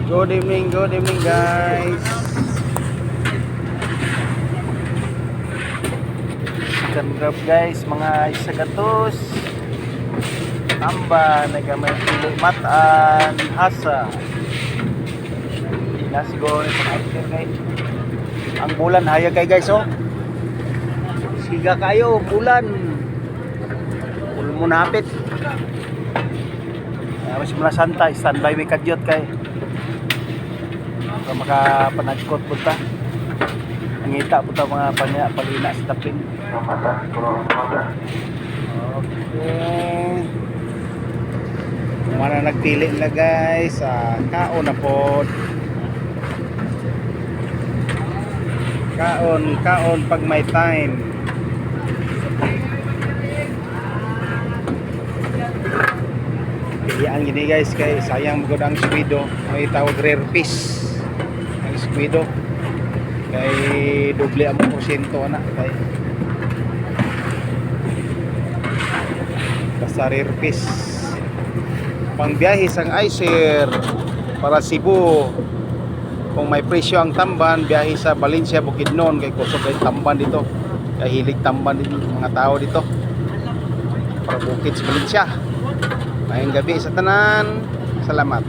Good evening guys. Second grab guys, mga isagatos. Tamba, nagamay pili mataan, hasa. Hindi na siguro ito after guys. Ang bulan hayag kay guys oh. Siga kayo, bulan. Ulo mo napit. Mas mula Santa, standby may kadyot kay. Para makapanagkot punta. Nangita punta mga palina sa tapin. Okay. Mana nagpili na guys. Kaon na po. Kaon pag may time. Pilihan gini guys kay sayang magod ang squido. May tawag rare fish. Ang squido. Kay doble ang porsyento na kay basta rare fish. Pangbiyahe sang Icer para Cebu. Kung may presyo ang tamban, biyahe sa Valencia, Bukidnon kay kusog kay tamban dito. Kay hilig tamban dito mga tao dito. Para bukid sa Valencia. Ngayong gabi sa tanan. Salamat.